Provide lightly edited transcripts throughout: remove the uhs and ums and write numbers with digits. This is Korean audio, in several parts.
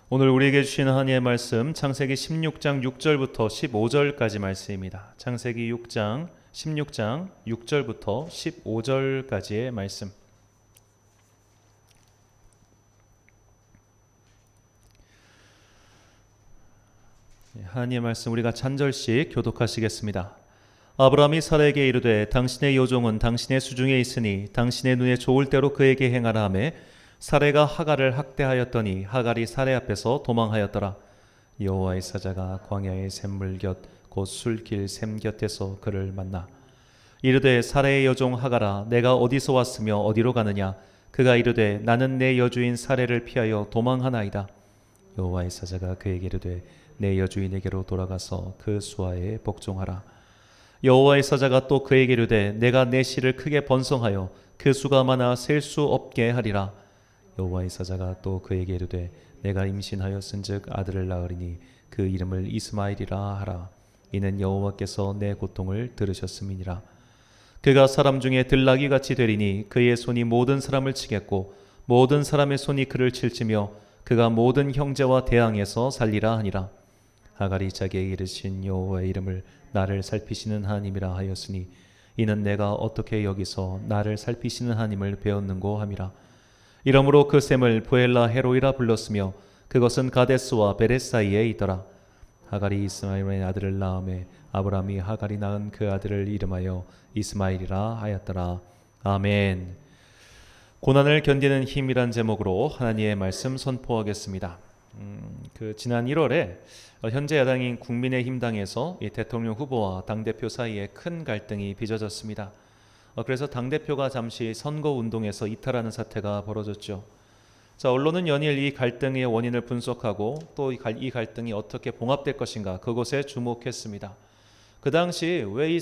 오늘 우리에게 주시는 하나님의 말씀 창세기 16장 6절부터 15절까지 말씀입니다. 창세기 16장 6절부터 15절까지의 말씀. 하나님의 말씀 우리가 찬절씩 교독하시겠습니다. 아브라함이 사라에게 이르되 당신의 여종은 당신의 수중에 있으니 당신의 눈에 좋을 대로 그에게 행하라 하매 사레가 하갈을 학대하였더니 하갈이 사레 앞에서 도망하였더라. 여호와의 사자가 광야의 샘물 곁 곧 술길 샘 곁에서 그를 만나 이르되 사레의 여종 하갈아 내가 어디서 왔으며 어디로 가느냐. 그가 이르되 나는 내 여주인 사레를 피하여 도망하나이다. 여호와의 사자가 그에게 이르되 내 여주인에게로 돌아가서 그 수하에 복종하라. 여호와의 사자가 또 그에게 이르되 내가 내 씨를 크게 번성하여 그 수가 많아 셀 수 없게 하리라. 여호와의 사자가 또 그에게 이르되 내가 임신하였은즉 아들을 낳으리니 그 이름을 이스마엘이라 하라. 이는 여호와께서 내 고통을 들으셨음이니라. 그가 사람 중에 들나귀같이 되리니 그의 손이 모든 사람을 치겠고 모든 사람의 손이 그를 칠지며 그가 모든 형제와 대항해서 살리라 하니라. 하갈이 자기에게 이르신 여호와의 이름을 나를 살피시는 하나님이라 하였으니 이는 내가 어떻게 여기서 나를 살피시는 하나님을 배웠는고 함이라. 이러므로 그 샘을 부엘라 헤로이라 불렀으며 그것은 가데스와 베렛 사이에 있더라. 하갈이 이스마엘의 아들을 낳음에 아브라함이 하갈이 낳은 그 아들을 이름하여 이스마엘이라 하였더라. 아멘. 고난을 견디는 힘이란 제목으로 하나님의 말씀 선포하겠습니다. 지난 1월에 현재 야당인 국민의힘당에서 이 대통령 후보와 당대표 사이에 큰 갈등이 빚어졌습니다. 그래서 당대표가 잠시 선거운동에서 이탈하는 사태가 벌어졌죠. 자, 언론은 연일 이 갈등의 원인을 분석하고 또 이 갈등이 어떻게 봉합될 것인가 그것에 주목했습니다. 그 당시 왜 이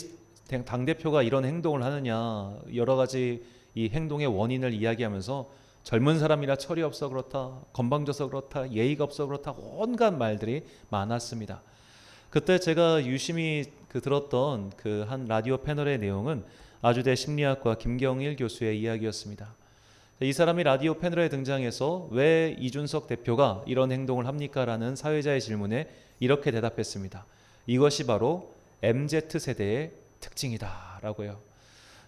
당대표가 이런 행동을 하느냐 여러 가지 이 행동의 원인을 이야기하면서 젊은 사람이라 철이 없어 그렇다, 건방져서 그렇다, 예의가 없어 그렇다 온갖 말들이 많았습니다. 그때 제가 유심히 들었던 그 한 라디오 패널의 내용은 아주대 심리학과 김경일 교수의 이야기였습니다. 이 사람이 라디오 패널에 등장해서 왜 이준석 대표가 이런 행동을 합니까? 라는 사회자의 질문에 이렇게 대답했습니다. 이것이 바로 MZ세대의 특징이다 라고요.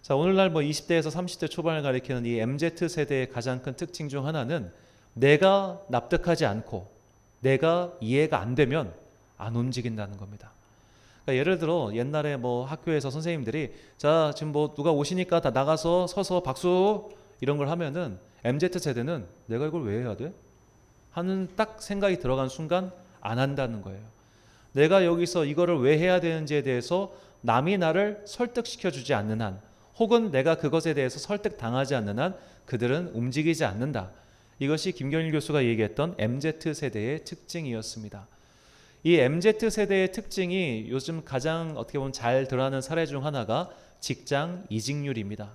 자, 오늘날 20대에서 30대 초반을 가리키는 이 MZ세대의 가장 큰 특징 중 하나는 내가 납득하지 않고 내가 이해가 안 되면 안 움직인다는 겁니다. 그러니까 예를 들어 옛날에 학교에서 선생님들이 자 지금 누가 오시니까 다 나가서 서서 박수 이런 걸 하면은 MZ세대는 내가 이걸 왜 해야 돼? 하는 딱 생각이 들어간 순간 안 한다는 거예요. 내가 여기서 이거를 왜 해야 되는지에 대해서 남이 나를 설득시켜 주지 않는 한 혹은 내가 그것에 대해서 설득당하지 않는 한 그들은 움직이지 않는다. 이것이 김경일 교수가 얘기했던 MZ세대의 특징이었습니다. 이 MZ세대의 특징이 요즘 가장 어떻게 보면 잘 드러나는 사례 중 하나가 직장 이직률입니다.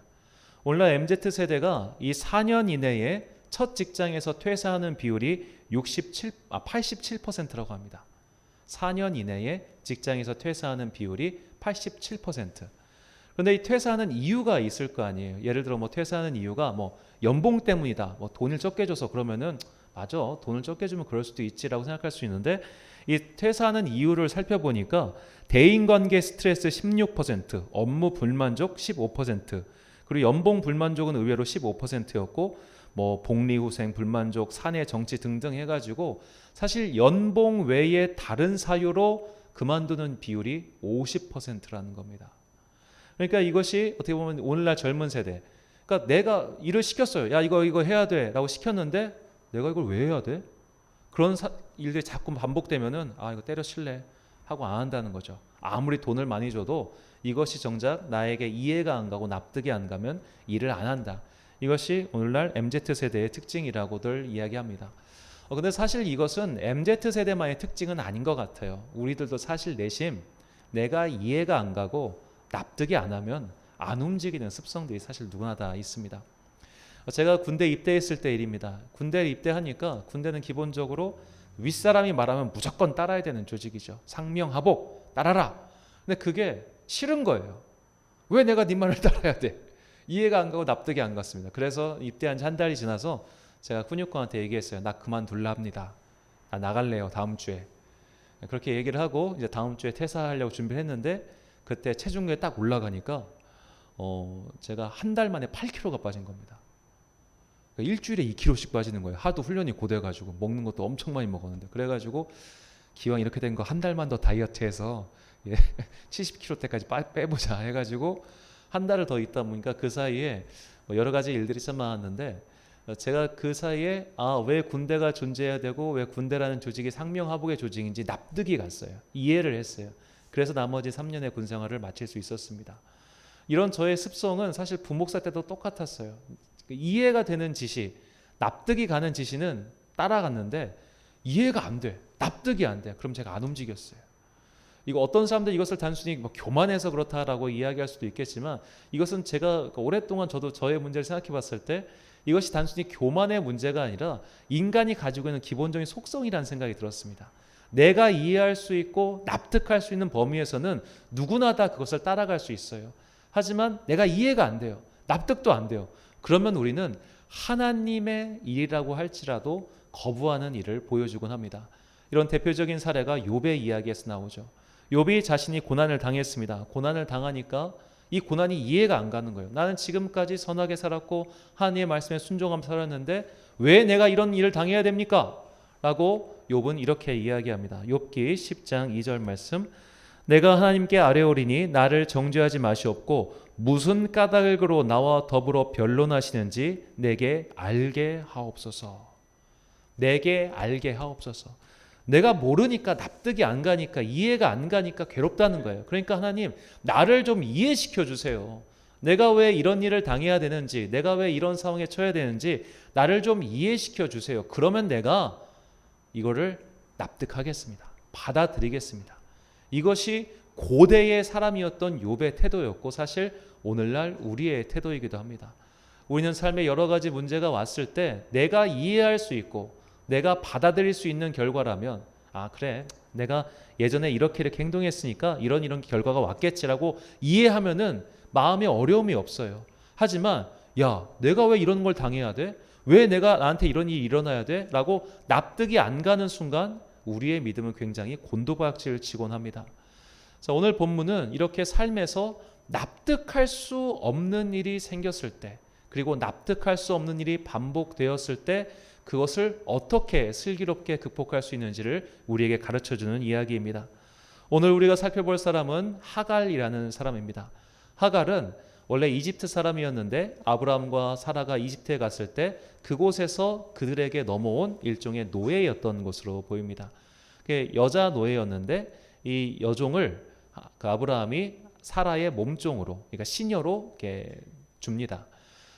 오늘날 MZ세대가 이 4년 이내에 첫 직장에서 퇴사하는 비율이 87%라고 합니다. 4년 이내에 직장에서 퇴사하는 비율이 87%. 그런데 이 퇴사하는 이유가 있을 거 아니에요. 예를 들어 퇴사하는 이유가 연봉 때문이다. 돈을 적게 줘서 그러면은 맞아. 돈을 적게 주면 그럴 수도 있지라고 생각할 수 있는데 이 퇴사하는 이유를 살펴보니까 대인관계 스트레스 16%, 업무 불만족 15%, 그리고 연봉 불만족은 의외로 15%였고 복리후생 불만족, 사내 정치 등등 해가지고 사실 연봉 외에 다른 사유로 그만두는 비율이 50%라는 겁니다. 그러니까 이것이 어떻게 보면 오늘날 젊은 세대, 그러니까 내가 일을 시켰어요. 야 이거 해야 돼라고 시켰는데 내가 이걸 왜 해야 돼? 그런 일들이 자꾸 반복되면은 이거 때려칠래 하고 안 한다는 거죠. 아무리 돈을 많이 줘도 이것이 정작 나에게 이해가 안 가고 납득이 안 가면 일을 안 한다. 이것이 오늘날 MZ세대의 특징이라고들 이야기합니다. 근데 사실 이것은 MZ세대만의 특징은 아닌 것 같아요. 우리들도 사실 내심 내가 이해가 안 가고 납득이 안 하면 안 움직이는 습성들이 사실 누구나 다 있습니다. 제가 군대 입대했을 때 일입니다. 군대를 입대하니까 군대는 기본적으로 윗사람이 말하면 무조건 따라야 되는 조직이죠. 상명하복 따라라. 근데 그게 싫은 거예요. 왜 내가 네 말을 따라야 돼? 이해가 안 가고 납득이 안 갔습니다. 그래서 입대한 지 한 달이 지나서 제가 훈육관한테 얘기했어요. 나 그만둘라 합니다. 나갈래요 다음 주에. 그렇게 얘기를 하고 이제 다음 주에 퇴사하려고 준비를 했는데 그때 체중계에 딱 올라가니까 제가 한 달 만에 8kg가 빠진 겁니다. 그러니까 일주일에 2kg씩 빠지는 거예요. 하도 훈련이 고돼가지고 먹는 것도 엄청 많이 먹었는데 그래가지고 기왕 이렇게 된 거 한 달만 더 다이어트해서 70kg 때까지 빼보자 해가지고 한 달을 더 있다 보니까 그 사이에 뭐 여러 가지 일들이 참 많았는데 제가 그 사이에 왜 군대가 존재해야 되고 왜 군대라는 조직이 상명하복의 조직인지 납득이 갔어요. 이해를 했어요. 그래서 나머지 3년의 군 생활을 마칠 수 있었습니다. 이런 저의 습성은 사실 부목사 때도 똑같았어요. 이해가 되는 지시, 납득이 가는 지시는 따라갔는데 이해가 안 돼, 납득이 안 돼. 그럼 제가 안 움직였어요. 이거 어떤 사람들 이것을 단순히 뭐 교만해서 그렇다라고 이야기할 수도 있겠지만 이것은 제가 오랫동안 저도 저의 문제를 생각해 봤을 때 이것이 단순히 교만의 문제가 아니라 인간이 가지고 있는 기본적인 속성이라는 생각이 들었습니다. 내가 이해할 수 있고 납득할 수 있는 범위에서는 누구나 다 그것을 따라갈 수 있어요. 하지만 내가 이해가 안 돼요. 납득도 안 돼요. 그러면 우리는 하나님의 일이라고 할지라도 거부하는 일을 보여주곤 합니다. 이런 대표적인 사례가 욥의 이야기에서 나오죠. 욥이 자신이 고난을 당했습니다. 고난을 당하니까 이 고난이 이해가 안 가는 거예요. 나는 지금까지 선하게 살았고 하나님의 말씀에 순종하며 살았는데 왜 내가 이런 일을 당해야 됩니까? 라고 욥은 이렇게 이야기합니다. 욥기 10장 2절 말씀, 내가 하나님께 아뢰오리니 나를 정죄하지 마시옵고 무슨 까닭으로 나와 더불어 변론하시는지 내게 알게 하옵소서. 내게 알게 하옵소서. 내가 모르니까 납득이 안 가니까 이해가 안 가니까 괴롭다는 거예요. 그러니까 하나님 나를 좀 이해시켜 주세요. 내가 왜 이런 일을 당해야 되는지, 내가 왜 이런 상황에 처해야 되는지 나를 좀 이해시켜 주세요. 그러면 내가 이거를 납득하겠습니다. 받아들이겠습니다. 이것이 고대의 사람이었던 욥의 태도였고 사실 오늘날 우리의 태도이기도 합니다. 우리는 삶에 여러 가지 문제가 왔을 때 내가 이해할 수 있고 내가 받아들일 수 있는 결과라면 그래 내가 예전에 이렇게 행동했으니까 이런 결과가 왔겠지라고 이해하면은 마음에 어려움이 없어요. 하지만 내가 왜 이런 걸 당해야 돼? 왜 나한테 이런 일이 일어나야 돼? 라고 납득이 안 가는 순간 우리의 믿음은 굉장히 곤두박질을 치곤 합니다. 자, 오늘 본문은 이렇게 삶에서 납득할 수 없는 일이 생겼을 때 그리고 납득할 수 없는 일이 반복되었을 때 그것을 어떻게 슬기롭게 극복할 수 있는지를 우리에게 가르쳐주는 이야기입니다. 오늘 우리가 살펴볼 사람은 하갈이라는 사람입니다. 하갈은 원래 이집트 사람이었는데 아브라함과 사라가 이집트에 갔을 때 그곳에서 그들에게 넘어온 일종의 노예였던 것으로 보입니다. 여자 노예였는데 이 여종을 그 아브라함이 사라의 몸종으로, 그러니까 시녀로 이렇게 줍니다.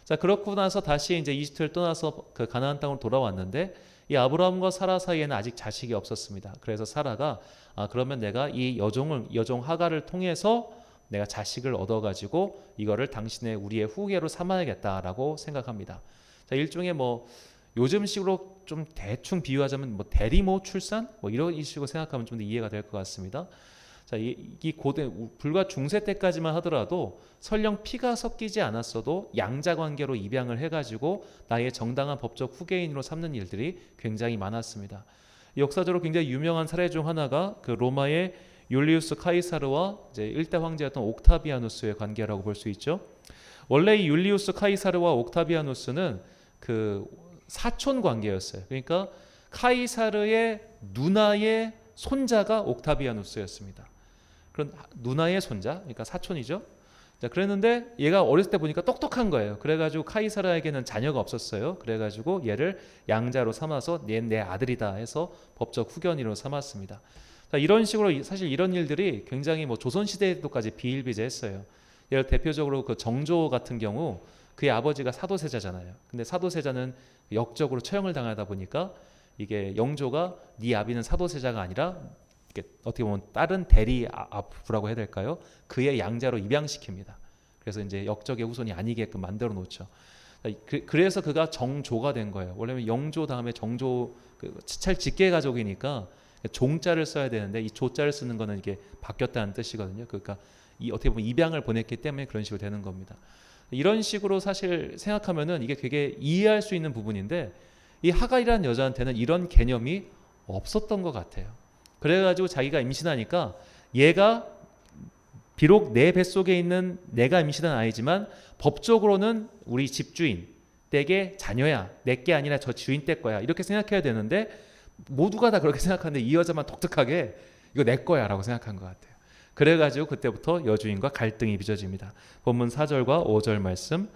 자, 그렇고 나서 다시 이제 이집트를 떠나서 그 가나안 땅으로 돌아왔는데 이 아브라함과 사라 사이에는 아직 자식이 없었습니다. 그래서 사라가 그러면 내가 이 여종 하갈을 통해서 내가 자식을 얻어가지고 이거를 우리의 후계로 삼아야겠다라고 생각합니다. 자, 일종의 요즘식으로 좀 대충 비유하자면 대리모 출산 이런 식으로 생각하면 좀 더 이해가 될 것 같습니다. 자, 이 고대 불과 중세 때까지만 하더라도 설령 피가 섞이지 않았어도 양자 관계로 입양을 해가지고 나의 정당한 법적 후계인으로 삼는 일들이 굉장히 많았습니다. 역사적으로 굉장히 유명한 사례 중 하나가 그 로마의 율리우스 카이사르와 이제 일대 황제였던 옥타비아누스의 관계라고 볼 수 있죠. 원래 이 율리우스 카이사르와 옥타비아누스는 그 사촌 관계였어요. 그러니까 카이사르의 누나의 손자가 옥타비아누스였습니다. 그런 누나의 손자, 그러니까 사촌이죠. 자, 그랬는데 얘가 어렸을 때 보니까 똑똑한 거예요. 그래가지고 카이사르에게는 자녀가 없었어요. 그래가지고 얘를 양자로 삼아서 얘 내 아들이다 해서 법적 후견인으로 삼았습니다. 자, 이런 식으로 사실 이런 일들이 굉장히 조선 시대에도까지 비일비재했어요. 예를 대표적으로 그 정조 같은 경우 그의 아버지가 사도세자잖아요. 근데 사도세자는 역적으로 처형을 당하다 보니까 이게 영조가 네 아비는 사도세자가 아니라 어떻게 보면 다른 대리 아부라고 해야 될까요? 그의 양자로 입양시킵니다. 그래서 이제 역적의 후손이 아니게끔 만들어 놓죠. 그래서 그가 정조가 된 거예요. 원래는 영조 다음에 정조 찰 직계 가족이니까 종자를 써야 되는데 이 조자를 쓰는 거는 이게 바뀌었다는 뜻이거든요. 그러니까 어떻게 보면 입양을 보냈기 때문에 그런 식으로 되는 겁니다. 이런 식으로 사실 생각하면은 이게 되게 이해할 수 있는 부분인데 이 하갈이라는 여자한테는 이런 개념이 없었던 것 같아요. 그래가지고 자기가 임신하니까 얘가 비록 내 뱃속에 있는 내가 임신한 아이지만 법적으로는 우리 집주인 댁의 자녀야, 내게 아니라 저 주인 댁 거야, 이렇게 생각해야 되는데 모두가 다 그렇게 생각하는데 이 여자만 독특하게 이거 내 거야 라고 생각한 것 같아요. 그래가지고 그때부터 여주인과 갈등이 빚어집니다. 본문 4절과 5절 말씀.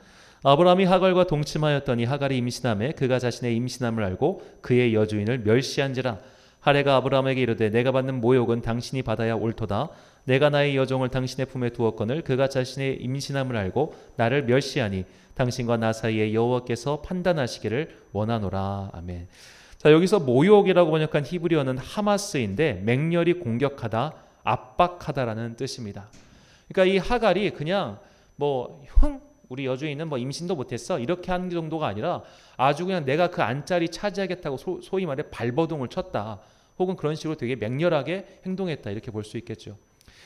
아브라함이 하갈과 동침하였더니 하갈이 임신하매 그가 자신의 임신함을 알고 그의 여주인을 멸시한지라. 하레가 아브라함에게 이르되 내가 받는 모욕은 당신이 받아야 옳도다. 내가 나의 여종을 당신의 품에 두었거늘 그가 자신의 임신함을 알고 나를 멸시하니 당신과 나 사이에 여호와께서 판단하시기를 원하노라. 아멘. 자, 여기서 모욕이라고 번역한 히브리어는 하마스인데 맹렬히 공격하다, 압박하다라는 뜻입니다. 그러니까 이 하갈이 그냥 우리 여주인은 임신도 못했어 이렇게 한 정도가 아니라 아주 그냥 내가 그 안자리 차지하겠다고 소위 말해 발버둥을 쳤다, 혹은 그런 식으로 되게 맹렬하게 행동했다, 이렇게 볼 수 있겠죠.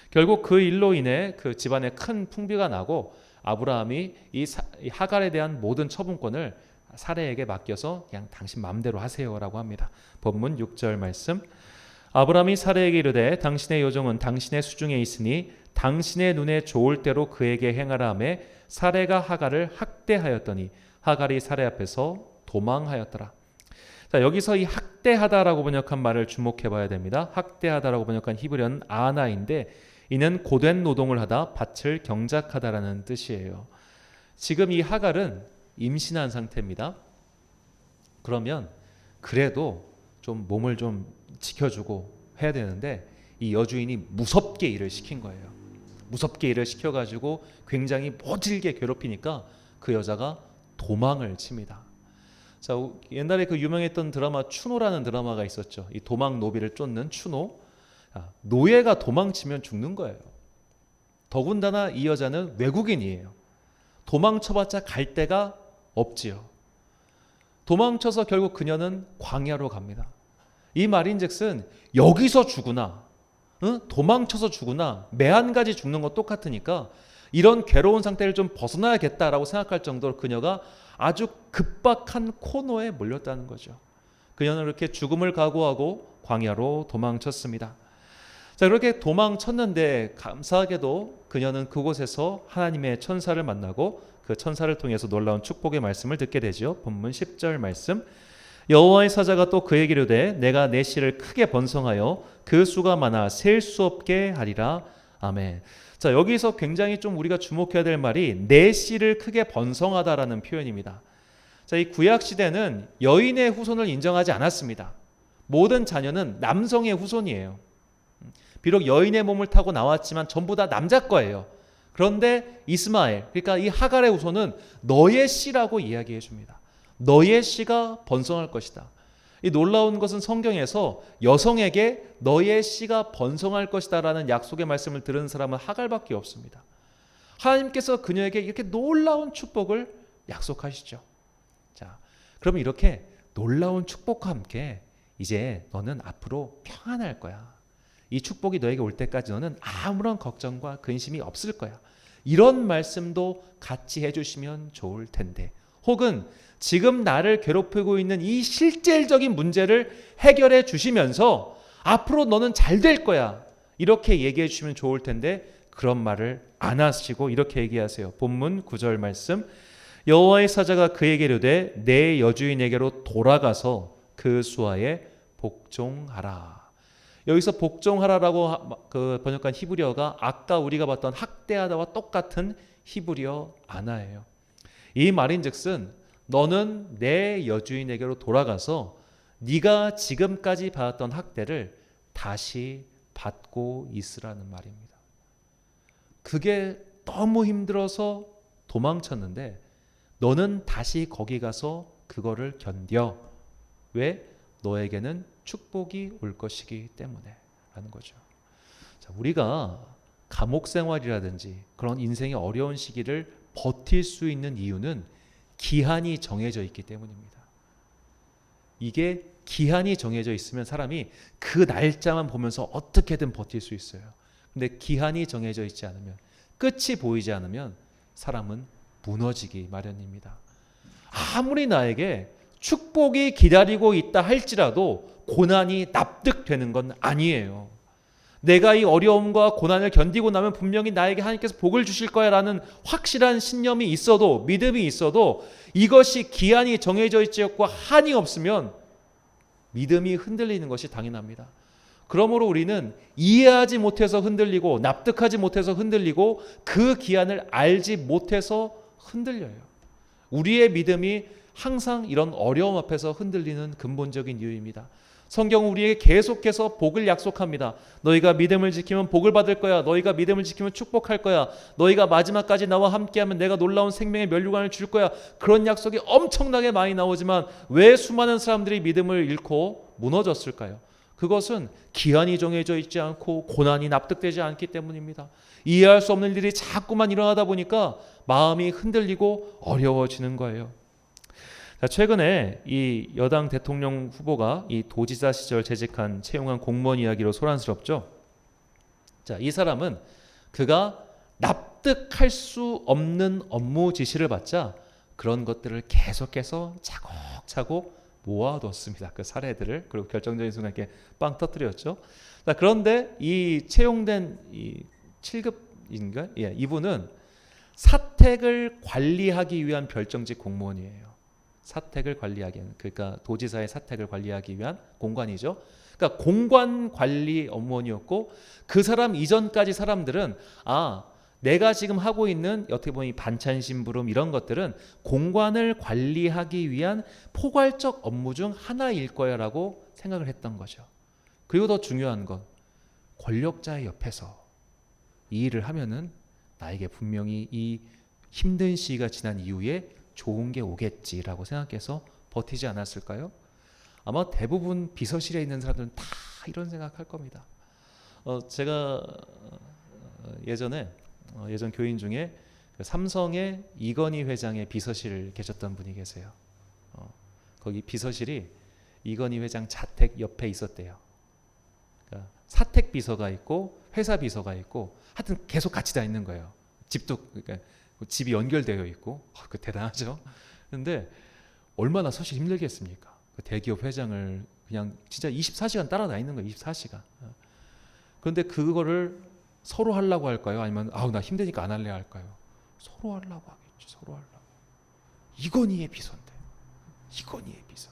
결국 그 일로 인해 그 집안에 큰 풍비가 나고 아브라함이 이 하갈에 대한 모든 처분권을 사레에게 맡겨서 그냥 당신 마음대로 하세요라고 합니다. 본문 6절 말씀. 아브라함이 사레에게 이르되 당신의 여종은 당신의 수중에 있으니 당신의 눈에 좋을 대로 그에게 행하라 하며 사레가 하갈을 학대하였더니 하갈이 사레 앞에서 도망하였더라. 자, 여기서 이 학대하다라고 번역한 말을 주목해 봐야 됩니다. 학대하다라고 번역한 히브리어는 아나인데 이는 고된 노동을 하다 밭을 경작하다라는 뜻이에요. 지금 이 하갈은 임신한 상태입니다. 그러면 그래도 좀 몸을 좀 지켜주고 해야 되는데 이 여주인이 무섭게 일을 시킨 거예요. 무섭게 일을 시켜가지고 굉장히 모질게 괴롭히니까 그 여자가 도망을 칩니다. 자, 옛날에 그 유명했던 드라마 추노라는 드라마가 있었죠. 이 도망 노비를 쫓는 추노. 노예가 도망치면 죽는 거예요. 더군다나 이 여자는 외국인이에요. 도망쳐봤자 갈 데가 없지요. 도망쳐서 결국 그녀는 광야로 갑니다. 이 말인즉슨 여기서 죽으나 도망쳐서 죽으나 매한가지 죽는 거 똑같으니까 이런 괴로운 상태를 좀 벗어나야겠다라고 생각할 정도로 그녀가 아주 급박한 코너에 몰렸다는 거죠. 그녀는 이렇게 죽음을 각오하고 광야로 도망쳤습니다. 자, 그렇게 도망쳤는데 감사하게도 그녀는 그곳에서 하나님의 천사를 만나고 그 천사를 통해서 놀라운 축복의 말씀을 듣게 되죠. 본문 10절 말씀. 여호와의 사자가 또 그에게 이르되 내가 내 씨를 크게 번성하여 그 수가 많아 셀 수 없게 하리라. 아멘. 자, 여기서 굉장히 좀 우리가 주목해야 될 말이 내 씨를 크게 번성하다라는 표현입니다. 자, 이 구약 시대는 여인의 후손을 인정하지 않았습니다. 모든 자녀는 남성의 후손이에요. 비록 여인의 몸을 타고 나왔지만 전부 다 남자 거예요. 그런데 이스마엘, 그러니까 이 하갈의 후손은 너의 씨라고 이야기해 줍니다. 너의 씨가 번성할 것이다. 이 놀라운 것은 성경에서 여성에게 너의 씨가 번성할 것이다 라는 약속의 말씀을 들은 사람은 하갈밖에 없습니다. 하나님께서 그녀에게 이렇게 놀라운 축복을 약속하시죠. 자, 그럼 이렇게 놀라운 축복과 함께 이제 너는 앞으로 평안할 거야. 이 축복이 너에게 올 때까지 너는 아무런 걱정과 근심이 없을 거야. 이런 말씀도 같이 해주시면 좋을 텐데, 혹은 지금 나를 괴롭히고 있는 이 실질적인 문제를 해결해 주시면서 앞으로 너는 잘 될 거야, 이렇게 얘기해 주시면 좋을 텐데 그런 말을 안 하시고 이렇게 얘기하세요. 본문 9절 말씀. 여호와의 사자가 그에게 이르되 내 여주인에게로 돌아가서 그 수하에 복종하라. 여기서 복종하라라고 그 번역한 히브리어가 아까 우리가 봤던 학대하다와 똑같은 히브리어 아나예요. 이 말인즉슨 너는 내 여주인에게로 돌아가서 네가 지금까지 받았던 학대를 다시 받고 있으라는 말입니다. 그게 너무 힘들어서 도망쳤는데 너는 다시 거기 가서 그거를 견뎌. 왜? 너에게는 축복이 올 것이기 때문에 라는 거죠. 자, 우리가 감옥 생활이라든지 그런 인생의 어려운 시기를 버틸 수 있는 이유는 기한이 정해져 있기 때문입니다. 이게 기한이 정해져 있으면 사람이 그 날짜만 보면서 어떻게든 버틸 수 있어요. 근데 기한이 정해져 있지 않으면, 끝이 보이지 않으면 사람은 무너지기 마련입니다. 아무리 나에게 축복이 기다리고 있다 할지라도 고난이 납득되는 건 아니에요. 내가 이 어려움과 고난을 견디고 나면 분명히 나에게 하나님께서 복을 주실 거야 라는 확실한 신념이 있어도, 믿음이 있어도 이것이 기한이 정해져 있지 않고 한이 없으면 믿음이 흔들리는 것이 당연합니다. 그러므로 우리는 이해하지 못해서 흔들리고 납득하지 못해서 흔들리고 그 기한을 알지 못해서 흔들려요. 우리의 믿음이 항상 이런 어려움 앞에서 흔들리는 근본적인 이유입니다. 성경은 우리에게 계속해서 복을 약속합니다. 너희가 믿음을 지키면 복을 받을 거야. 너희가 믿음을 지키면 축복할 거야. 너희가 마지막까지 나와 함께하면 내가 놀라운 생명의 면류관을 줄 거야. 그런 약속이 엄청나게 많이 나오지만 왜 수많은 사람들이 믿음을 잃고 무너졌을까요? 그것은 기한이 정해져 있지 않고 고난이 납득되지 않기 때문입니다. 이해할 수 없는 일이 자꾸만 일어나다 보니까 마음이 흔들리고 어려워지는 거예요. 최근에 이 여당 대통령 후보가 이 도지사 시절 재직한 채용한 공무원 이야기로 소란스럽죠. 이 사람은 그가 납득할 수 없는 업무 지시를 받자 그런 것들을 계속해서 차곡차곡 모아뒀습니다. 그 사례들을. 그리고 결정적인 순간 이렇게 빵 터뜨렸죠. 그런데 이 채용된 이 7급인가? 예, 이분은 사택을 관리하기 위한 별정직 공무원이에요. 사택을 관리하기 위한, 그러니까 도지사의 사택을 관리하기 위한 공관이죠. 그러니까 공관 관리 업무원이었고 그 사람 이전까지 사람들은 내가 지금 하고 있는 어떻게 보면 반찬 심부름 이런 것들은 공관을 관리하기 위한 포괄적 업무 중 하나일 거야라고 생각을 했던 거죠. 그리고 더 중요한 건 권력자의 옆에서 이 일을 하면은 나에게 분명히 이 힘든 시기가 지난 이후에 좋은 게 오겠지라고 생각해서 버티지 않았을까요? 아마 대부분 비서실에 있는 사람들은 다 이런 생각할 겁니다. 제가 예전 교인 중에 삼성의 이건희 회장의 비서실 계셨던 분이 계세요. 거기 비서실이 이건희 회장 자택 옆에 있었대요. 그러니까 사택 비서가 있고 회사 비서가 있고 하여튼 계속 같이 다 있는 거예요. 집도 그러니까 집이 연결되어 있고 그 대단하죠. 그런데 얼마나 사실 힘들겠습니까? 그 대기업 회장을 그냥 진짜 24시간 따라다니는 거예요. 24시간. 그런데 그거를 서로 하려고 할까요? 아니면 나 힘드니까 안 할래 할까요? 서로 하려고 하겠죠. 서로 하려고. 이건희의 비서인데. 이건희의 비서.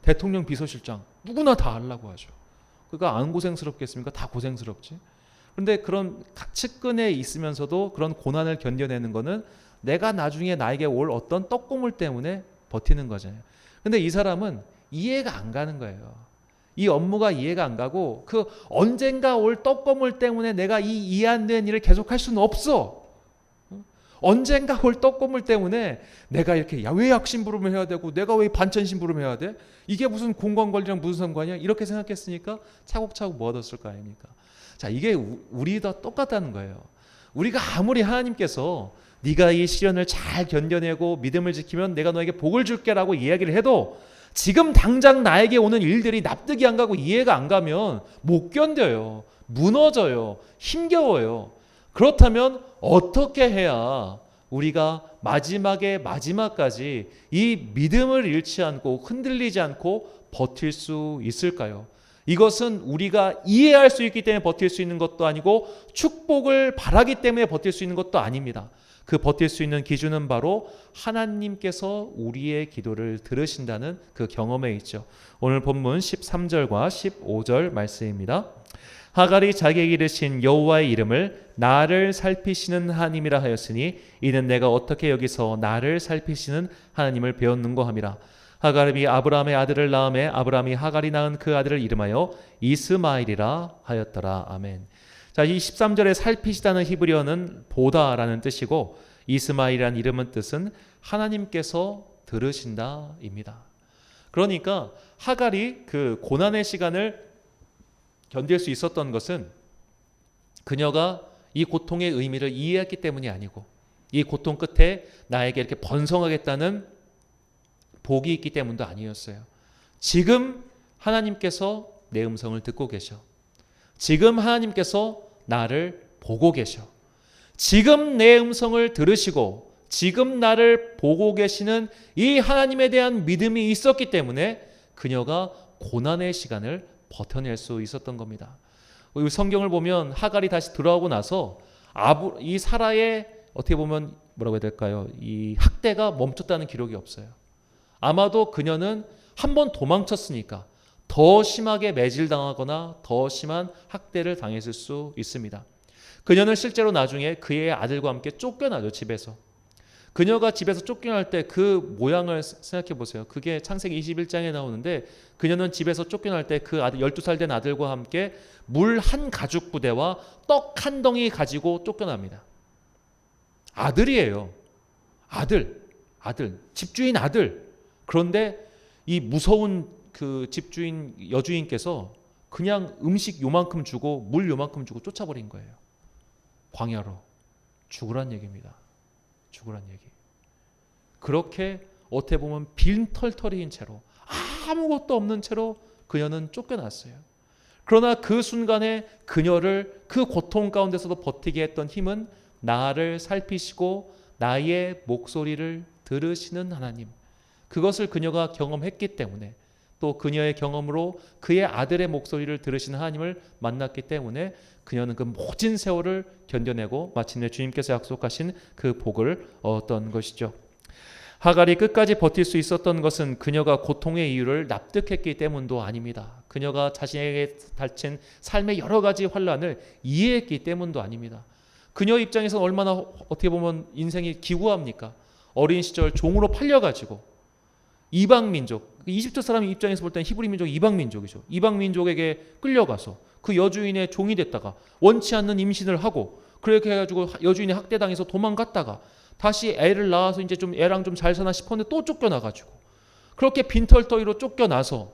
대통령 비서실장 누구나 다 하려고 하죠. 그러니까 안 고생스럽겠습니까? 다 고생스럽지. 그런데 그런 측근에 있으면서도 그런 고난을 견뎌내는 거는 내가 나중에 나에게 올 어떤 떡고물 때문에 버티는 거잖아요. 그런데 이 사람은 이해가 안 가는 거예요. 이 업무가 이해가 안 가고 그 언젠가 올 떡고물 때문에 내가 이 이해 안 되는 일을 계속할 수는 없어. 언젠가 올 떡고물 때문에 내가 이렇게 왜 약심부름을 해야 되고 내가 왜 반찬심부름을 해야 돼? 이게 무슨 공관관리랑 무슨 상관이야? 이렇게 생각했으니까 차곡차곡 모아뒀을 거 아닙니까? 이게 우리도 똑같다는 거예요. 우리가 아무리 하나님께서 네가 이 시련을 잘 견뎌내고 믿음을 지키면 내가 너에게 복을 줄게라고 이야기를 해도 지금 당장 나에게 오는 일들이 납득이 안 가고 이해가 안 가면 못 견뎌요. 무너져요. 힘겨워요. 그렇다면 어떻게 해야 우리가 마지막까지 이 믿음을 잃지 않고 흔들리지 않고 버틸 수 있을까요? 이것은 우리가 이해할 수 있기 때문에 버틸 수 있는 것도 아니고 축복을 바라기 때문에 버틸 수 있는 것도 아닙니다. 그 버틸 수 있는 기준은 바로 하나님께서 우리의 기도를 들으신다는 그 경험에 있죠. 오늘 본문 13절과 15절 말씀입니다. 하갈이 자기에게 이르신 여호와의 이름을 나를 살피시는 하나님이라 하였으니 이는 내가 어떻게 여기서 나를 살피시는 하나님을 배웠는고 함이라. 하갈이 아브라함의 아들을 낳음에 아브라함이 하갈이 낳은 그 아들을 이름하여 이스마엘이라 하였더라. 아멘. 이 13절에 살피시다는 히브리어는 보다라는 뜻이고 이스마엘이라는 이름은 뜻은 하나님께서 들으신다입니다. 그러니까 하갈이 그 고난의 시간을 견딜 수 있었던 것은 그녀가 이 고통의 의미를 이해했기 때문이 아니고 이 고통 끝에 나에게 이렇게 번성하겠다는 복이 있기 때문도 아니었어요. 지금 하나님께서 내 음성을 듣고 계셔. 지금 하나님께서 나를 보고 계셔. 지금 내 음성을 들으시고 지금 나를 보고 계시는 이 하나님에 대한 믿음이 있었기 때문에 그녀가 고난의 시간을 버텨낼 수 있었던 겁니다. 이 성경을 보면 하갈이 다시 들어오고 나서 이 사라의 어떻게 보면 뭐라고 해야 될까요? 이 학대가 멈췄다는 기록이 없어요. 아마도 그녀는 한 번 도망쳤으니까 더 심하게 매질당하거나 더 심한 학대를 당했을 수 있습니다. 그녀는 실제로 나중에 그의 아들과 함께 쫓겨나죠. 집에서. 그녀가 집에서 쫓겨날 때 그 모양을 생각해 보세요. 그게 창세기 21장에 나오는데 그녀는 집에서 쫓겨날 때 그 아들 12살 된 아들과 함께 물 한 가죽 부대와 떡 한 덩이 가지고 쫓겨납니다. 아들이에요. 아들. 집주인 아들. 그런데 이 무서운 그 집주인 여주인께서 그냥 음식 요만큼 주고 물 요만큼 주고 쫓아버린 거예요. 광야로. 죽으란 얘기입니다. 죽으란 얘기. 그렇게 어떻게 보면 빈털터리인 채로 아무것도 없는 채로 그녀는 쫓겨났어요. 그러나 그 순간에 그녀를 그 고통 가운데서도 버티게 했던 힘은 나를 살피시고 나의 목소리를 들으시는 하나님. 그것을 그녀가 경험했기 때문에 또 그녀의 경험으로 그의 아들의 목소리를 들으시는 하나님을 만났기 때문에 그녀는 그 모진 세월을 견뎌내고 마침내 주님께서 약속하신 그 복을 얻었던 것이죠. 하갈이 끝까지 버틸 수 있었던 것은 그녀가 고통의 이유를 납득했기 때문도 아닙니다. 그녀가 자신에게 닥친 삶의 여러 가지 환란을 이해했기 때문도 아닙니다. 그녀 입장에서는 얼마나 어떻게 보면 인생이 기구합니까? 어린 시절 종으로 팔려가지고 이방 민족, 이집트 사람 입장에서 볼 때는 히브리 민족이 이방 민족이죠. 이방 민족에게 끌려가서 그 여주인의 종이 됐다가 원치 않는 임신을 하고 그렇게 해가지고 여주인이 학대당해서 도망갔다가 다시 애를 낳아서 이제 좀 애랑 좀 잘 사나 싶었는데 또 쫓겨나가지고 그렇게 빈털터리로 쫓겨나서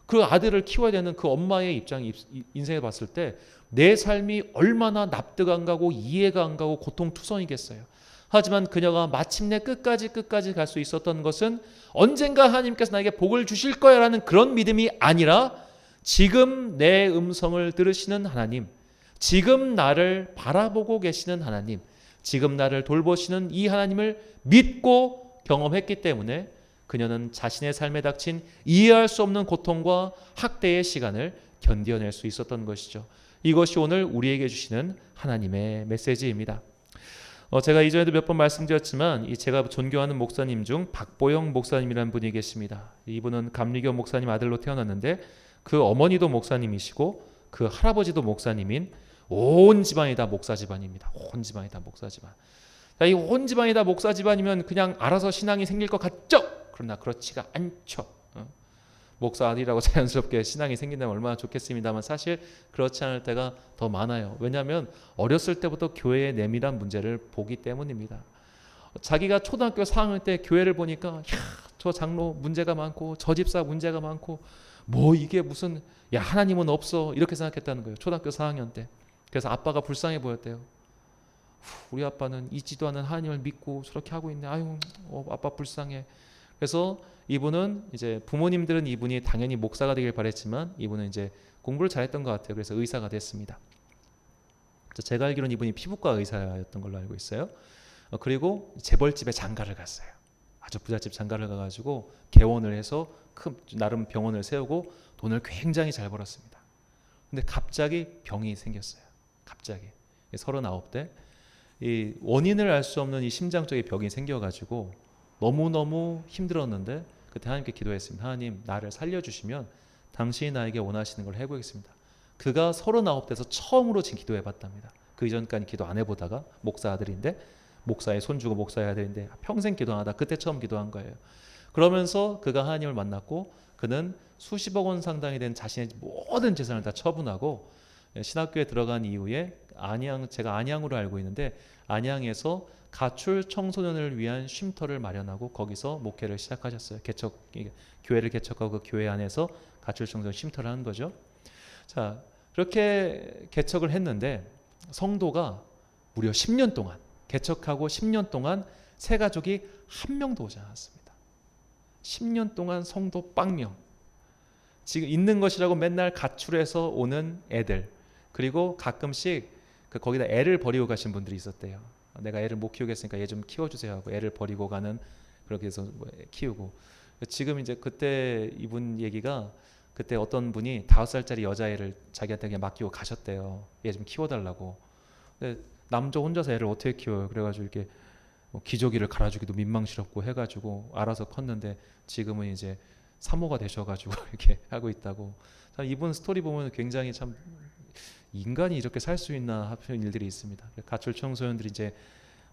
그 아들을 키워야 되는 그 엄마의 입장이 인생에 봤을 때 내 삶이 얼마나 납득 안 가고 이해가 안 가고 고통투성이겠어요. 하지만 그녀가 마침내 끝까지 갈 수 있었던 것은 언젠가 하나님께서 나에게 복을 주실 거야 라는 그런 믿음이 아니라 지금 내 음성을 들으시는 하나님, 지금 나를 바라보고 계시는 하나님, 지금 나를 돌보시는 이 하나님을 믿고 경험했기 때문에 그녀는 자신의 삶에 닥친 이해할 수 없는 고통과 학대의 시간을 견뎌낼 수 있었던 것이죠. 이것이 오늘 우리에게 주시는 하나님의 메시지입니다. 제가 이전에도 몇 번 말씀드렸지만 제가 존경하는 목사님 중 박보영 목사님이라는 분이 계십니다. 이분은 감리교 목사님 아들로 태어났는데 그 어머니도 목사님이시고 그 할아버지도 목사님인 온 집안이 다 목사 집안입니다. 온 집안이 다 목사 집안. 이 온 집안이 다 목사 집안이면 그냥 알아서 신앙이 생길 것 같죠? 그러나 그렇지가 않죠. 목사 아들이라고 자연스럽게 신앙이 생긴다면 얼마나 좋겠습니다만 사실 그렇지 않을 때가 더 많아요. 왜냐하면 어렸을 때부터 교회의 내밀한 문제를 보기 때문입니다. 자기가 초등학교 4학년 때 교회를 보니까 저 장로 문제가 많고 저 집사 문제가 많고 뭐 이게 무슨 하나님은 없어 이렇게 생각했다는 거예요. 초등학교 4학년 때. 그래서 아빠가 불쌍해 보였대요. 우리 아빠는 있지도 않은 하나님을 믿고 저렇게 하고 있네. 아유, 아빠 불쌍해. 그래서 이분은 이제 부모님들은 이분이 당연히 목사가 되길 바랬지만 이분은 이제 공부를 잘했던 것 같아요. 그래서 의사가 됐습니다. 제가 알기로는 이분이 피부과 의사였던 걸로 알고 있어요. 그리고 재벌집에 장가를 갔어요. 아주 부잣집 장가를 가가지고 개원을 해서 큰 나름 병원을 세우고 돈을 굉장히 잘 벌었습니다. 근데 갑자기 병이 생겼어요. 갑자기 39대 이 원인을 알 수 없는 이 심장 쪽에 병이 생겨가지고 너무너무 힘들었는데 그때 하나님께 기도했습니다. 하나님 나를 살려주시면 당신이 나에게 원하시는 걸 해보겠습니다. 그가 39대에서 처음으로 지금 기도해봤답니다. 그 이전까지 기도 안 해보다가 목사 아들인데 목사의 손주고 목사의 아들인데 평생 기도 안 하다 그때 처음 기도한 거예요. 그러면서 그가 하나님을 만났고 그는 수십억 원 상당이 된 자신의 모든 재산을 다 처분하고 신학교에 들어간 이후에 제가 안양으로 알고 있는데 안양에서 가출 청소년을 위한 쉼터를 마련하고 거기서 목회를 시작하셨어요. 교회를 개척하고 그 교회 안에서 가출 청소년 쉼터를 하는 거죠. 자, 그렇게 개척을 했는데 성도가 무려 10년 동안 개척하고 10년 동안 새 가족이 한 명도 오지 않았습니다. 10년 동안 성도 0명. 지금 있는 것이라고 맨날 가출해서 오는 애들 그리고 가끔씩 거기다 애를 버리고 가신 분들이 있었대요. 내가 애를 못 키우겠으니까 얘 좀 키워주세요 하고 애를 버리고 가는 그렇게 해서 키우고 지금 이제 그때 이분 얘기가 그때 어떤 분이 5살짜리 여자애를 자기한테 그냥 맡기고 가셨대요. 얘 좀 키워달라고. 근데 남자 혼자서 애를 어떻게 키워요? 그래가지고 이렇게 뭐 기저귀를 갈아주기도 민망스럽고 해가지고 알아서 컸는데 지금은 이제 사모가 되셔가지고 이렇게 하고 있다고. 참 이분 스토리 보면 굉장히 참 인간이 이렇게 살 수 있나 하는 일들이 있습니다. 가출 청소년들이 이제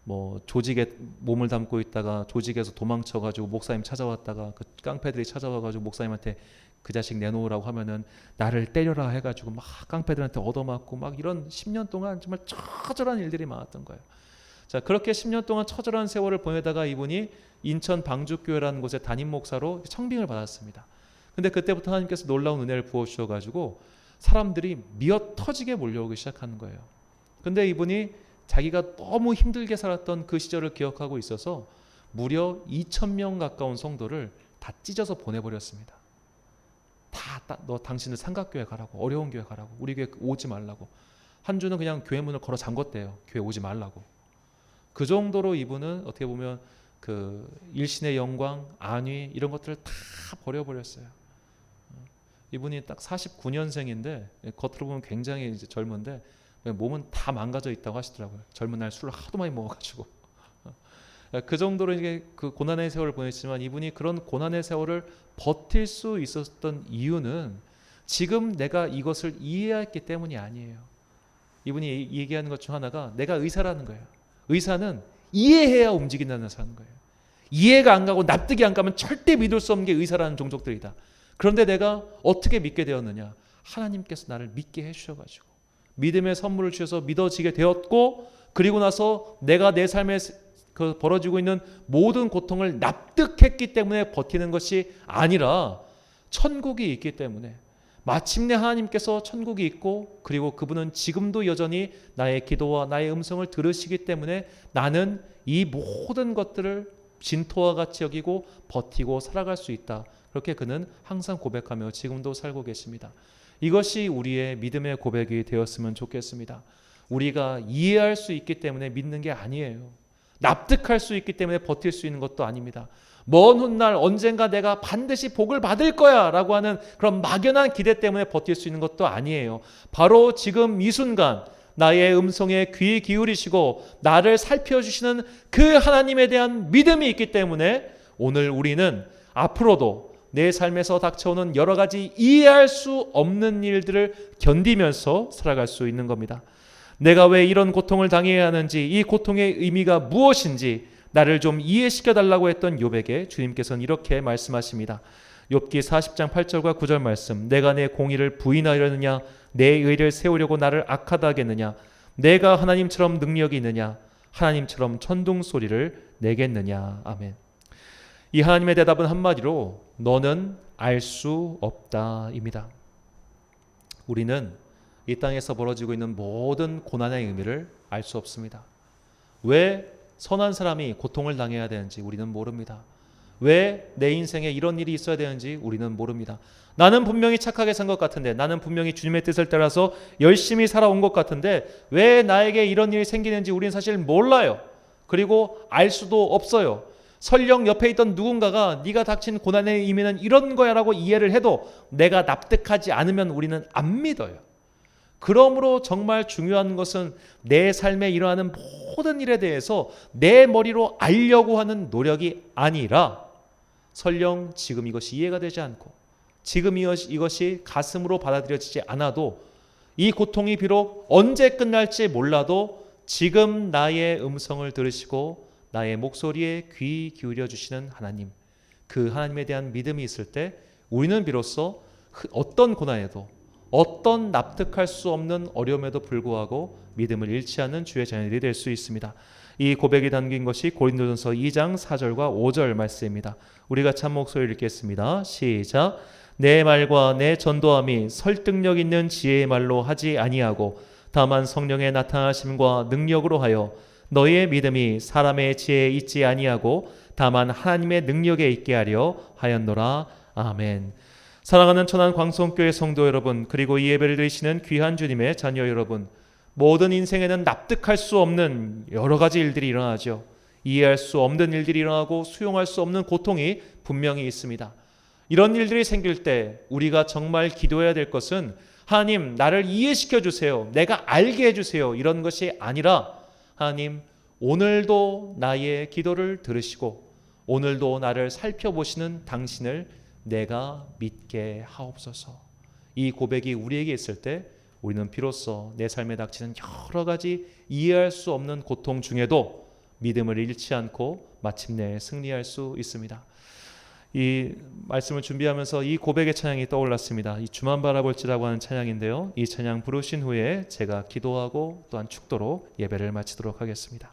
뭐 조직에 몸을 담고 있다가 조직에서 도망쳐가지고 목사님 찾아왔다가 그 깡패들이 찾아와가지고 목사님한테 그 자식 내놓으라고 하면은 나를 때려라 해가지고 막 깡패들한테 얻어맞고 막 이런 10년 동안 정말 처절한 일들이 많았던 거예요. 자, 그렇게 10년 동안 처절한 세월을 보내다가 이분이 인천 방주교회라는 곳에 담임 목사로 청빙을 받았습니다. 근데 그때부터 하나님께서 놀라운 은혜를 부어주셔가지고 사람들이 미어 터지게 몰려오기 시작하는 거예요. 근데 이분이 자기가 너무 힘들게 살았던 그 시절을 기억하고 있어서 무려 2,000명 가까운 성도를 다 찢어서 보내버렸습니다. 너 당신들 삼각교회 가라고, 어려운 교회 가라고, 우리 교회 오지 말라고. 한 주는 그냥 교회 문을 걸어 잠궜대요. 교회 오지 말라고. 그 정도로 이분은 어떻게 보면 그 일신의 영광, 안위 이런 것들을 다 버려버렸어요. 이분이 딱 49년생인데 겉으로 보면 굉장히 이제 젊은데 몸은 다 망가져 있다고 하시더라고요. 젊은 날 술을 하도 많이 먹어가지고. 그 정도로 이게 그 고난의 세월을 보냈지만 이분이 그런 고난의 세월을 버틸 수 있었던 이유는 지금 내가 이것을 이해했기 때문이 아니에요. 이분이 얘기하는 것 중 하나가 내가 의사라는 거예요. 의사는 이해해야 움직인다는 사는 거예요. 이해가 안 가고 납득이 안 가면 절대 믿을 수 없는 게 의사라는 종족들이다. 그런데 내가 어떻게 믿게 되었느냐? 하나님께서 나를 믿게 해주셔가지고 믿음의 선물을 주셔서 믿어지게 되었고, 그리고 나서 내가 내 삶에 그 벌어지고 있는 모든 고통을 납득했기 때문에 버티는 것이 아니라 천국이 있기 때문에, 마침내 하나님께서 천국이 있고 그리고 그분은 지금도 여전히 나의 기도와 나의 음성을 들으시기 때문에 나는 이 모든 것들을 진토와 같이 여기고 버티고 살아갈 수 있다. 그렇게 그는 항상 고백하며 지금도 살고 계십니다. 이것이 우리의 믿음의 고백이 되었으면 좋겠습니다. 우리가 이해할 수 있기 때문에 믿는 게 아니에요. 납득할 수 있기 때문에 버틸 수 있는 것도 아닙니다. 먼 훗날 언젠가 내가 반드시 복을 받을 거야 라고 하는 그런 막연한 기대 때문에 버틸 수 있는 것도 아니에요. 바로 지금 이 순간 나의 음성에 귀 기울이시고 나를 살펴주시는 그 하나님에 대한 믿음이 있기 때문에 오늘 우리는 앞으로도 내 삶에서 닥쳐오는 여러 가지 이해할 수 없는 일들을 견디면서 살아갈 수 있는 겁니다. 내가 왜 이런 고통을 당해야 하는지, 이 고통의 의미가 무엇인지 나를 좀 이해시켜 달라고 했던 욥에게 주님께서는 이렇게 말씀하십니다. 욥기 40장 8절과 9절 말씀. 내가 내 공의를 부인하려느냐, 내 의를 세우려고 나를 악하다 하겠느냐, 내가 하나님처럼 능력이 있느냐, 하나님처럼 천둥 소리를 내겠느냐. 아멘. 이 하나님의 대답은 한마디로 너는 알 수 없다입니다. 우리는 이 땅에서 벌어지고 있는 모든 고난의 의미를 알 수 없습니다. 왜 선한 사람이 고통을 당해야 되는지 우리는 모릅니다. 왜 내 인생에 이런 일이 있어야 되는지 우리는 모릅니다. 나는 분명히 착하게 산 것 같은데, 나는 분명히 주님의 뜻을 따라서 열심히 살아온 것 같은데 왜 나에게 이런 일이 생기는지 우리는 사실 몰라요. 그리고 알 수도 없어요. 설령 옆에 있던 누군가가 네가 닥친 고난의 의미는 이런 거야 라고 이해를 해도 내가 납득하지 않으면 우리는 안 믿어요. 그러므로 정말 중요한 것은 내 삶에 일어나는 모든 일에 대해서 내 머리로 알려고 하는 노력이 아니라, 설령 지금 이것이 이해가 되지 않고 지금 이것이 가슴으로 받아들여지지 않아도, 이 고통이 비록 언제 끝날지 몰라도 지금 나의 음성을 들으시고 나의 목소리에 귀 기울여 주시는 하나님, 그 하나님에 대한 믿음이 있을 때 우리는 비로소 어떤 고난에도, 어떤 납득할 수 없는 어려움에도 불구하고 믿음을 잃지 않는 주의 자녀들이 될 수 있습니다. 이 고백이 담긴 것이 고린도전서 2장 4절과 5절 말씀입니다. 우리가 참 목소리를 읽겠습니다. 시작. 내 말과 내 전도함이 설득력 있는 지혜의 말로 하지 아니하고 다만 성령의 나타나심과 능력으로 하여 너희의 믿음이 사람의 지혜에 있지 아니하고 다만 하나님의 능력에 있게 하려 하였노라. 아멘. 사랑하는 천안 광성교회 성도 여러분, 그리고 이 예배를 드리시는 귀한 주님의 자녀 여러분, 모든 인생에는 납득할 수 없는 여러 가지 일들이 일어나죠. 이해할 수 없는 일들이 일어나고 수용할 수 없는 고통이 분명히 있습니다. 이런 일들이 생길 때 우리가 정말 기도해야 될 것은 하나님 나를 이해시켜 주세요. 내가 알게 해주세요. 이런 것이 아니라 하나님 오늘도 나의 기도를 들으시고 오늘도 나를 살펴보시는 당신을 내가 믿게 하옵소서. 이 고백이 우리에게 있을 때 우리는 비로소 내 삶에 닥치는 여러 가지 이해할 수 없는 고통 중에도 믿음을 잃지 않고 마침내 승리할 수 있습니다. 이 말씀을 준비하면서 이 고백의 찬양이 떠올랐습니다. 이 주만 바라볼지라고 하는 찬양인데요. 이 찬양 부르신 후에 제가 기도하고 또한 축도로 예배를 마치도록 하겠습니다.